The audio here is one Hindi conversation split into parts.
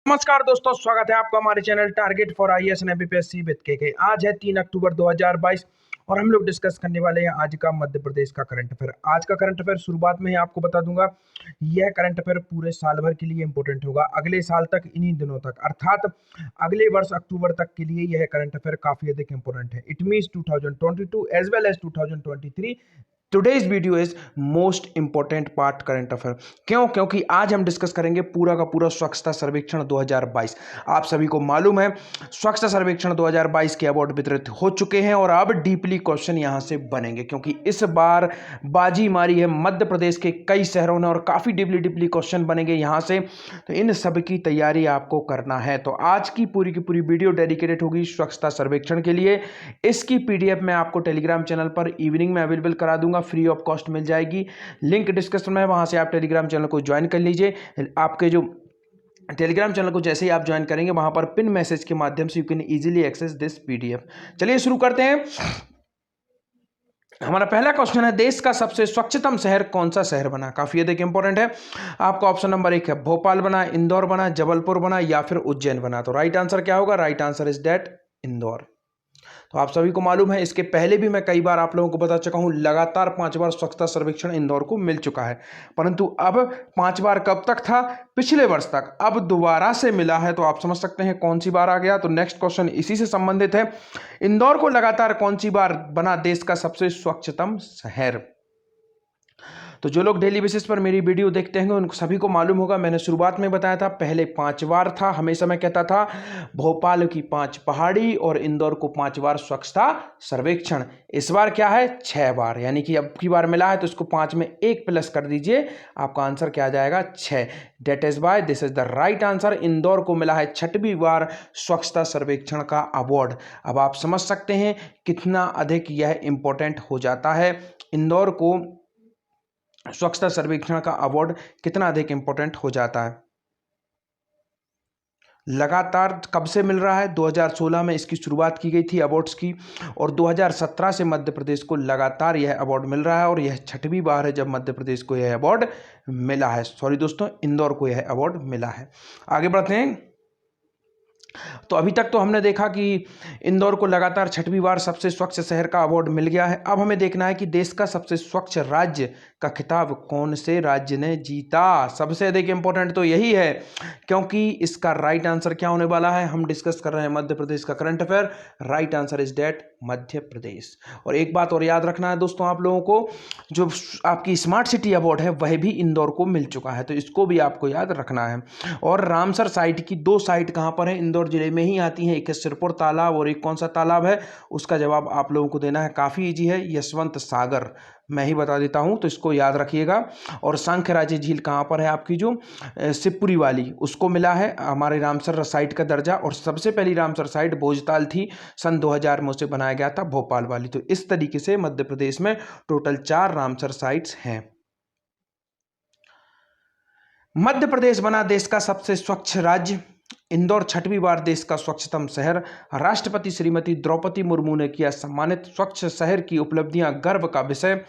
नमस्कार दोस्तों, स्वागत है आपका हमारे channel target for IAS and MPSC with के। आज है 3 अक्टूबर 2022 और हम लोग डिस्कस करने वाले हैं आज का मध्य प्रदेश का करंट अफेयर। आज का करंट अफेयर शुरुआत में ही आपको बता दूंगा, यह करंट अफेयर पूरे साल भर के लिए इंपॉर्टेंट होगा, अगले साल तक, इन्हीं दिनों तक, अर्थात अगले वर्ष अक्टूबर तक के लिए यह करंट अफेयर काफी अधिक इंपॉर्टेंट है। It means 2022 as well as 2023 today's video is most important part current affair. क्योंकि आज हम डिस्कस करेंगे पूरा का पूरा स्वच्छता सर्वेक्षण 2022। आप सभी को मालूम है स्वच्छता सर्वेक्षण 2022 के अवार्ड वितरित हो चुके हैं और अब डीपली क्वेश्चन यहां से बनेंगे, क्योंकि इस बार बाजी मारी है मध्य प्रदेश के कई शहरों ने और काफी डीपली क्वेश्चन बनेंगे यहां से। तो इन सब की तैयारी आपको करना है। तो आज की पूरी वीडियो डेडिकेटेड होगी स्वच्छता सर्वेक्षण के लिए। इसकी पीडीएफ मैं आपको टेलीग्राम चैनल पर इवनिंग में अवेलेबल करा दूंगा, फ्री ऑफ कॉस्ट मिल जाएगी। लिंक डिस्क्रिप्शन में है, वहां से आप टेलीग्राम चैनल को ज्वाइन कर लीजिए। आपके जो टेलीग्राम चैनल को जैसे ही आप ज्वाइन करेंगे वहां पर पिन मैसेज के माध्यम से you can easily access this PDF. चलिए शुरू करते हैं। हमारा पहला क्वेश्चन है, देश का सबसे स्वच्छतम शहर कौन सा शहर बना? काफी अधिक इंपॉर्टेंट है। आपका ऑप्शन नंबर 1 है भोपाल बना, इंदौर बना, जबलपुर बना या फिर उज्जैन बना। तो राइट आंसर क्या होगा? Right answer is that Indore. तो आप सभी को मालूम है, इसके पहले भी मैं कई बार आप लोगों को बता चुका हूं, लगातार 5 बार स्वच्छता सर्वेक्षण इंदौर को मिल चुका है, परंतु अब 5 बार कब तक था? पिछले वर्ष तक। अब दोबारा से मिला है, तो आप समझ सकते हैं कौन सी बार आ गया। तो नेक्स्ट क्वेश्चन इसी से संबंधित है, इंदौर को लगातार कौन सी बार बना देश का सबसे स्वच्छतम शहर? तो जो लोग डेली बेसिस पर मेरी वीडियो देखते हैं उनको सभी को मालूम होगा, मैंने शुरुआत में बताया था पहले 5 बार था। हमेशा मैं कहता था भोपाल की 5 पहाड़ी और इंदौर को 5 बार स्वच्छता सर्वेक्षण। इस बार क्या है? 6 बार, यानी कि अब की बार मिला है तो इसको 5 में 1 प्लस कर दीजिए, आपका आंसर क्या आ जाएगा? 6। That is why this is the right answer. Indore को मिला है 6वीं बार स्वच्छता सर्वेक्षण का अवार्ड। अब आप समझ सकते हैं कितना अधिक यह इंपॉर्टेंट हो जाता है। इंदौर को स्वच्छता सर्वेक्षण का अवार्ड कितना अधिक इंपॉर्टेंट हो जाता है। लगातार कब से मिल रहा है? 2016 में इसकी शुरुआत की गई थी अवार्ड्स की, और 2017 से मध्य प्रदेश को लगातार यह अवार्ड मिल रहा है और यह 6वीं बार है जब मध्य प्रदेश को यह अवार्ड मिला है। सॉरी दोस्तों, इंदौर को यह अवार्ड मिला है। आगे बढ़ते हैं। तो अभी तक तो हमने देखा कि इंदौर को लगातार 6वीं बार सबसे स्वच्छ शहर का अवार्ड मिल गया है। अब हमें देखना है कि देश का सबसे स्वच्छ राज्य का खिताब कौन से राज्य ने जीता। सबसे अधिक इंपॉर्टेंट तो यही है, क्योंकि इसका राइट आंसर क्या होने वाला है? हम डिस्कस कर रहे हैं मध्य प्रदेश का current affair. Right answer is that Madhya Pradesh. और एक बात और याद रखना है दोस्तों आप लोगों को, जो आपकी स्मार्ट सिटी अवार्ड है वह भी इंदौर को मिल चुका है, तो इसको भी आपको याद रखना है। और रामसर साइट की 2 साइट कहां पर है? इंदौर जिले में ही आती है। एक है सिरपुर तालाब और एक कौन सा तालाब है? उसका जवाब आप लोगों को देना है, काफी इजी है, यशवंत सागर। मैं ही बता देता हूं तो इसको याद रखिएगा। और सांख्यराजी झील कहां पर है? आपकी जो शिवपुरी वाली, उसको मिला है हमारे रामसर साइट का दर्जा। और सबसे पहली रामसर साइट भोजताल थी, सन 2000 में उसे बनाया गया था, भोपाल वाली। तो इस तरीके से मध्य प्रदेश में टोटल 4 रामसर साइट्स हैं। मध्य प्रदेश बना देश का सबसे स्वच्छ राज्य। इंदौर 6वीं बार देश का स्वच्छतम शहर। राष्ट्रपति श्रीमती द्रौपदी मुर्मू ने किया सम्मानित। स्वच्छ शहर की उपलब्धियां गर्व का विषय।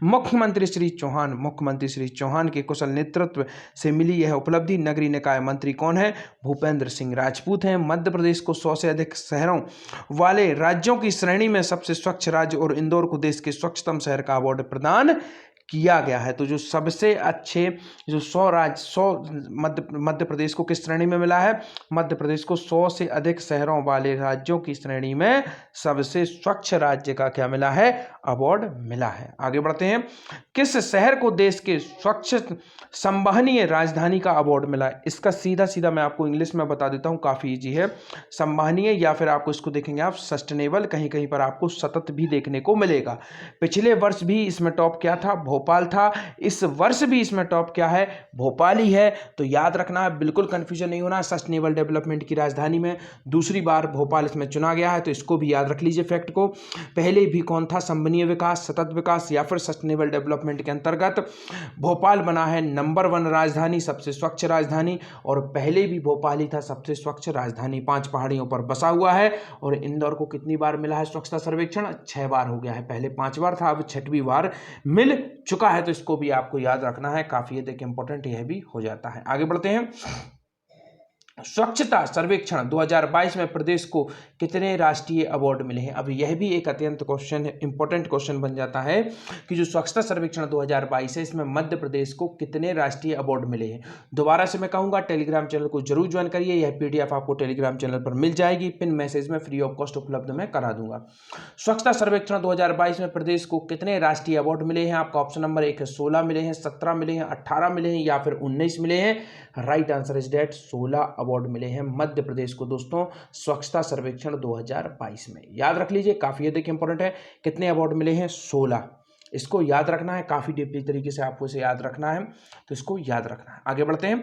मुख्यमंत्री श्री चौहान के कुशल नेतृत्व से मिली यह उपलब्धि। नगरीय निकाय मंत्री कौन है? भूपेंद्र सिंह राजपूत हैं। मध्य प्रदेश को 100 से अधिक शहरों वाले राज्यों की श्रेणी में सबसे स्वच्छ राज्य और इंदौर को देश के स्वच्छतम शहर का अवार्ड प्रदान किया गया है। तो जो सबसे अच्छे जो 100 मध्य प्रदेश को किस श्रेणी में मिला है? मध्य प्रदेश को 100 से अधिक शहरों वाले राज्यों की श्रेणी में सबसे स्वच्छ राज्य का क्या मिला है? अवार्ड मिला है। आगे बढ़ते हैं। किस शहर को देश के स्वच्छ संवहनीय राजधानी का अवार्ड मिला है? इसका सीधा मैं आपको इंग्लिश में बता देता हूं, काफी इजी है। संवहनीय या फिर आपको इसको देखेंगे आप सस्टेनेबल, कहीं पर आपको सतत भी देखने को मिलेगा। पिछले वर्ष भी इसमें टॉप क्या था? भोपाल था। इस वर्ष भी इसमें टॉप क्या है? भोपाल ही है। तो याद रखना है, बिल्कुल कंफ्यूजन नहीं होना। सस्टेनेबल डेवलपमेंट की राजधानी में दूसरी बार भोपाल इसमें चुना गया है, तो इसको भी याद रख लीजिए फैक्ट को। पहले भी कौन था? संवहनीय विकास, सतत विकास या फिर सस्टेनेबल डेवलपमेंट के अंतर्गत भोपाल बना है नंबर 1 राजधानी, सबसे स्वच्छ राजधानी। और पहले भी भोपाल ही था सबसे स्वच्छ राजधानी। 5 पहाड़ियों पर बसा हुआ है। और इंदौर को कितनी बार मिला है स्वच्छता सर्वेक्षण? 6 बार हो गया है। पहले 5 बार था, अब 6वीं बार मिल चुका है। तो इसको भी आपको याद रखना है, काफी अधिक इंपॉर्टेंट यह भी हो जाता है। आगे बढ़ते हैं। स्वच्छता सर्वेक्षण 2022 में प्रदेश को कितने राष्ट्रीय अवार्ड मिले हैं। अब यह भी एक अत्यंत क्वेश्चन इंपॉर्टेंट क्वेश्चन बन जाता है कि जो स्वच्छता सर्वेक्षण 2022 है इसमें मध्य प्रदेश को कितने राष्ट्रीय अवार्ड मिले हैं। दोबारा से मैं कहूंगा टेलीग्राम चैनल को जरूर ज्वाइन करिए, यह पीडीएफ आपको टेलीग्राम चैनल पर मिल जाएगी, पिन मैसेज में फ्री ऑफ कॉस्ट उपलब्ध मैं करा दूंगा। स्वच्छता सर्वेक्षण 2022 में प्रदेश को कितने राष्ट्रीय अवार्ड मिले हैं। आपका ऑप्शन नंबर 1 है 16 मिले हैं, 17 मिले हैं, 18 मिले हैं या फिर 19 मिले हैं। Right answer is that 16 award मिले हैं मध्य प्रदेश को दोस्तों स्वच्छता सर्वेक्षण 2022 में। याद रख लीजिए, काफी अधिक इंपॉर्टेंट है। कितने अवार्ड मिले हैं? 16। इसको याद रखना है, काफी डीपली तरीके से आपको इसे याद रखना है, तो इसको याद रखना है। आगे बढ़ते हैं।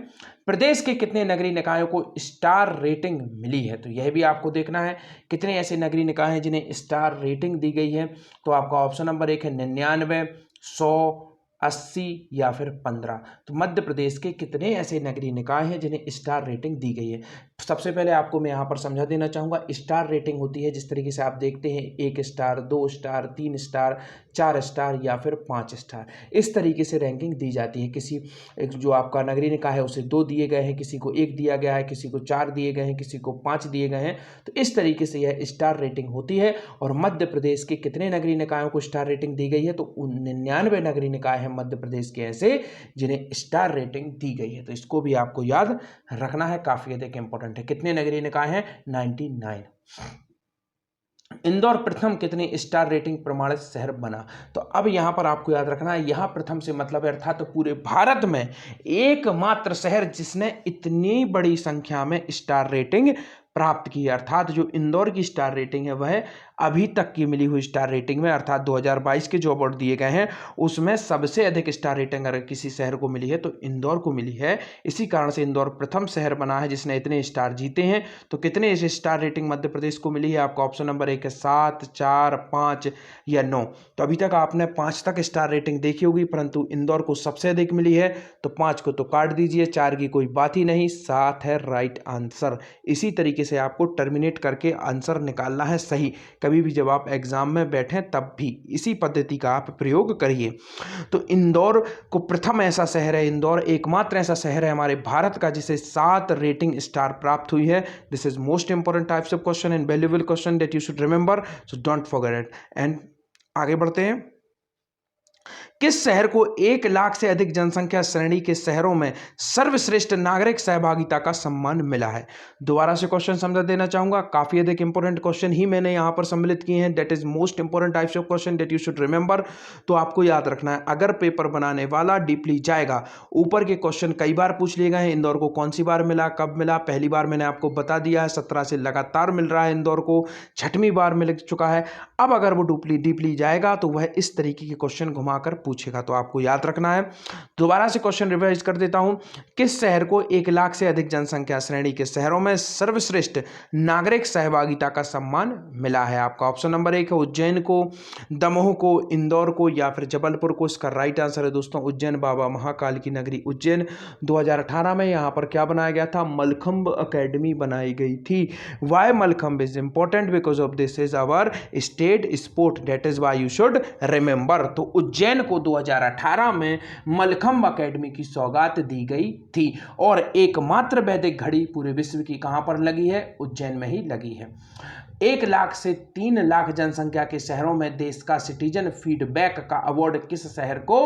प्रदेश के कितने नगरीय निकायों को स्टार रेटिंग मिली है, तो यह भी आपको देखना है कितने ऐसे नगरीय निकाय हैं जिन्हें स्टार रेटिंग दी गई है। तो आपका ऑप्शन नंबर 1 है 99, 100, 80 या फिर 15। तो मध्य प्रदेश के कितने ऐसे नगरीय निकाय हैं जिन्हें स्टार रेटिंग दी गई है। सबसे पहले आपको मैं यहाँ पर समझा देना चाहूँगा, स्टार रेटिंग होती है जिस तरीके से आप देखते हैं 1 स्टार, 2 स्टार, 3 स्टार, 4 स्टार या फिर 5 स्टार, इस तरीके से रैंकिंग दी जाती है। किसी जो आपका नगरीय निकाय है उसे 2 दिए गए हैं, किसी को 1 दिया गया है, किसी को 4 दिए गए हैं, किसी को 5 दिए गए हैं। तो इस तरीके से यह स्टार रेटिंग होती है। और मध्य प्रदेश के कितने नगरीय निकायों को स्टार रेटिंग दी गई है, तो 99 नगरीय निकाय हैं मध्य प्रदेश के ऐसे जिन्हें स्टार रेटिंग दी गई है। तो इसको भी आपको याद रखना है, काफी अधिक इंपॉर्टेंट है। कितने नगरीय निकाय हैं? 99। इंदौर प्रथम कितने स्टार रेटिंग प्रमाणित शहर बना, तो अब यहां पर आपको याद रखना है, यहां प्रथम से मतलब है अर्थात तो पूरे भारत में एकमात्र शहर जिसने इतनी बड़ी संख्या में स्टार रेटिंग प्राप्त की है। अर्थात जो इंदौर की स्टार रेटिंग है वह अभी तक की मिली हुई स्टार रेटिंग में, अर्थात 2022 के जो अवार्ड दिए गए हैं उसमें सबसे अधिक स्टार रेटिंग अगर किसी शहर को मिली है तो इंदौर को मिली है। इसी कारण से इंदौर प्रथम शहर बना है जिसने इतने स्टार जीते हैं। तो कितने ऐसे स्टार रेटिंग मध्य प्रदेश को मिली है? आपका ऑप्शन नंबर 1 है 7, 4, 5 या 9। तो अभी तक आपने 5 तक स्टार रेटिंग देखी होगी, परंतु इंदौर को सबसे अधिक मिली है, तो 5 को तो काट दीजिए, 4 की कोई बात ही नहीं, 7 है राइट आंसर। इसी तरीके से आपको टर्मिनेट करके आंसर निकालना है सही। कभी भी जब आप एग्जाम में बैठें तब भी इसी पद्धति का आप प्रयोग करिए। तो इंदौर को प्रथम ऐसा शहर है, इंदौर एकमात्र ऐसा शहर है हमारे भारत का जिसे 7 रेटिंग स्टार प्राप्त हुई है। This is most important types of question and valuable question that you should remember, so don't forget it. And आगे बढ़ते हैं। किस शहर को 1 लाख से अधिक जनसंख्या श्रेणी के शहरों में सर्वश्रेष्ठ नागरिक सहभागिता का सम्मान मिला है? दोबारा से क्वेश्चन समझा देना चाहूंगा, काफी अधिक इंपॉर्टेंट क्वेश्चन ही मैंने यहां पर सम्मिलित किए हैं। That is most important types of question that you should remember. तो आपको याद रखना है, अगर पेपर बनाने वाला डीपली जाएगा, ऊपर के क्वेश्चन कई बार पूछ लिए गए हैं। इंदौर को कौन सी बार मिला, कब मिला? पहली बार मैंने आपको बता दिया है, 17 से लगातार मिल रहा है इंदौर को, 6वीं बार मिल चुका है। अब अगर वो डीपली जाएगा तो वह इस तरीके के क्वेश्चन घुमाकर पूछेगा, तो आपको याद रखना है। दोबारा से क्वेश्चन रिवाइज कर देता हूं। किस शहर को 1 लाख से अधिक जनसंख्या श्रेणी के शहरों में सर्वश्रेष्ठ नागरिक सहभागिता का सम्मान मिला है? आपका ऑप्शन नंबर 1 है उज्जैन को, दमोह को, इंदौर को या फिर जबलपुर को। इसका राइट आंसर है दोस्तों उज्जैन, बाबा महाकाल की नगरी उज्जैन। 2018 में यहां पर क्या बनाया गया था? मलखंब अकेडमी बनाई गई थी। Why Mallakhamb is important? Because of this is our state sport, that is why you should remember. तो उज्जैन को 2018 में मलखंब अकेडमी की सौगात दी गई थी। और एकमात्र वैदिक घड़ी पूरे विश्व की कहां पर लगी है? उज्जैन में ही लगी है। 1 लाख से 3 लाख जनसंख्या के शहरों में देश का सिटीजन फीडबैक का अवार्ड किस शहर को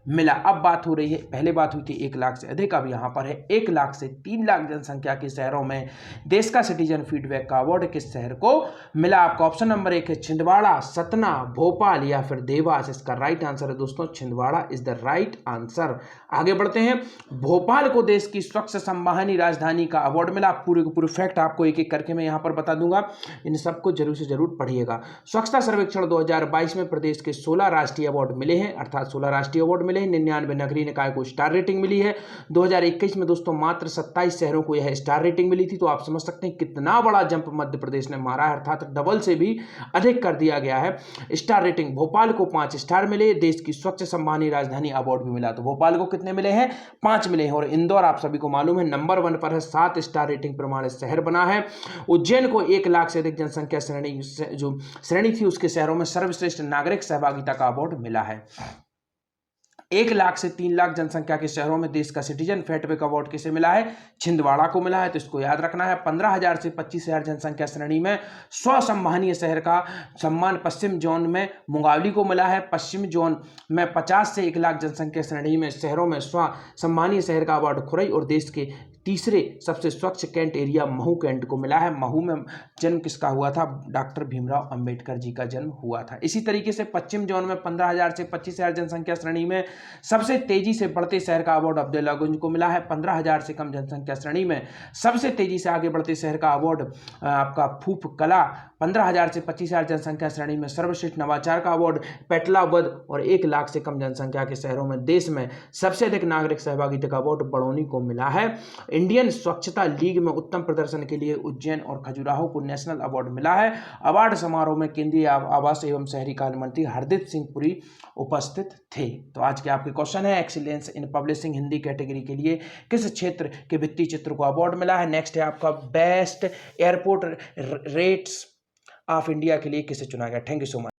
मिला? अब बात हो रही है, पहले बात हुई थी 1 लाख से अधिक, अब यहां पर है 1 लाख से 3 लाख जनसंख्या के शहरों में देश का सिटीजन फीडबैक का अवार्ड किस शहर को मिला? आपका ऑप्शन नंबर 1 है छिंदवाड़ा, सतना, भोपाल या फिर देवास। इसका राइट आंसर है दोस्तों Chhindwara is the right answer. आगे बढ़ते हैं। भोपाल को देश की स्वच्छ संवाहनी राजधानी का अवार्ड मिला। पूरे के पूरे फैक्ट आपको एक एक करके मैं यहां पर बता दूंगा, इन सबको जरूर से जरूर पढ़िएगा। स्वच्छता सर्वेक्षण 2022 में प्रदेश के 16 राष्ट्रीय अवार्ड मिले हैं, अर्थात 16 राष्ट्रीय अवार्ड मिले हैं। 99 नगरीय निकाय को स्टार रेटिंग मिली है। 2021 में दोस्तों मात्र 27 शहरों को यह स्टार रेटिंग मिली थी। तो आप समझ सकते हैं कितना बड़ा जंप मध्य प्रदेश ने मारा है, अर्थात डबल से भी अधिक कर दिया गया है स्टार रेटिंग। भोपाल को 5 स्टार मिले। देश की स्वच्छ संवाहनी राजधानी अवार्ड भी मिला। तो भोपाल को कितने मिले हैं? 5 मिले हैं। और इंदौर आप सभी को मालूम है नंबर 1 पर है, 7 स्टार रेटिंग प्रमाणित शहर बना है। उज्जैन को 1 लाख से अधिक जनसंख्या श्रेणी थी उसके शहरों में सर्वश्रेष्ठ नागरिक सहभागिता का अवार्ड मिला है। 1 लाख से 3 लाख जनसंख्या के शहरों में देश का सिटीजन फेडबैक अवार्ड किसे मिला है? छिंदवाड़ा को मिला है, तो इसको याद रखना है। 15,000 से 25,000 जनसंख्या श्रेणी में स्व सम्मानीय शहर का सम्मान पश्चिम जोन में मुंगावली को मिला है। पश्चिम जोन में 50 से 1 लाख जनसंख्या श्रेणी में शहरों में स्व सम्मानीय शहर का अवार्ड खुरई और देश के तीसरे सबसे स्वच्छ कैंट एरिया महू कैंट को मिला है। महू में जन्म किसका हुआ था? डॉक्टर भीमराव अंबेडकर जी का जन्म हुआ था। इसी तरीके से पश्चिम जोन में 15,000 से 25,000 जनसंख्या श्रेणी में सबसे तेजी से बढ़ते शहर का अवार्ड अब्दुल्लागंज को मिला है। 15,000 से कम जनसंख्या श्रेणी में सबसे तेजी से आगे बढ़ते शहर का अवार्ड आपका फूफ कला। 15,000 से 25,000 जनसंख्या श्रेणी में सर्वश्रेष्ठ नवाचार का अवार्ड पेटलावद और 1 लाख से कम जनसंख्या के शहरों में देश में सबसे अधिक नागरिक सहभागिता का अवार्ड बड़ौनी को मिला है। इंडियन स्वच्छता लीग में उत्तम प्रदर्शन के लिए उज्जैन और खजुराहो को नेशनल अवार्ड मिला है। अवार्ड समारोह में केंद्रीय आवास एवं शहरी कार्य मंत्री हरदीप सिंह पुरी उपस्थित थे। तो आज के आपके क्वेश्चन है, excellence in publishing Hindi category के लिए किस क्षेत्र के भित्ति चित्र को अवार्ड मिला है? नेक्स्ट है आपका best airport rates of India के लिए किसे चुना गया? Thank you so much.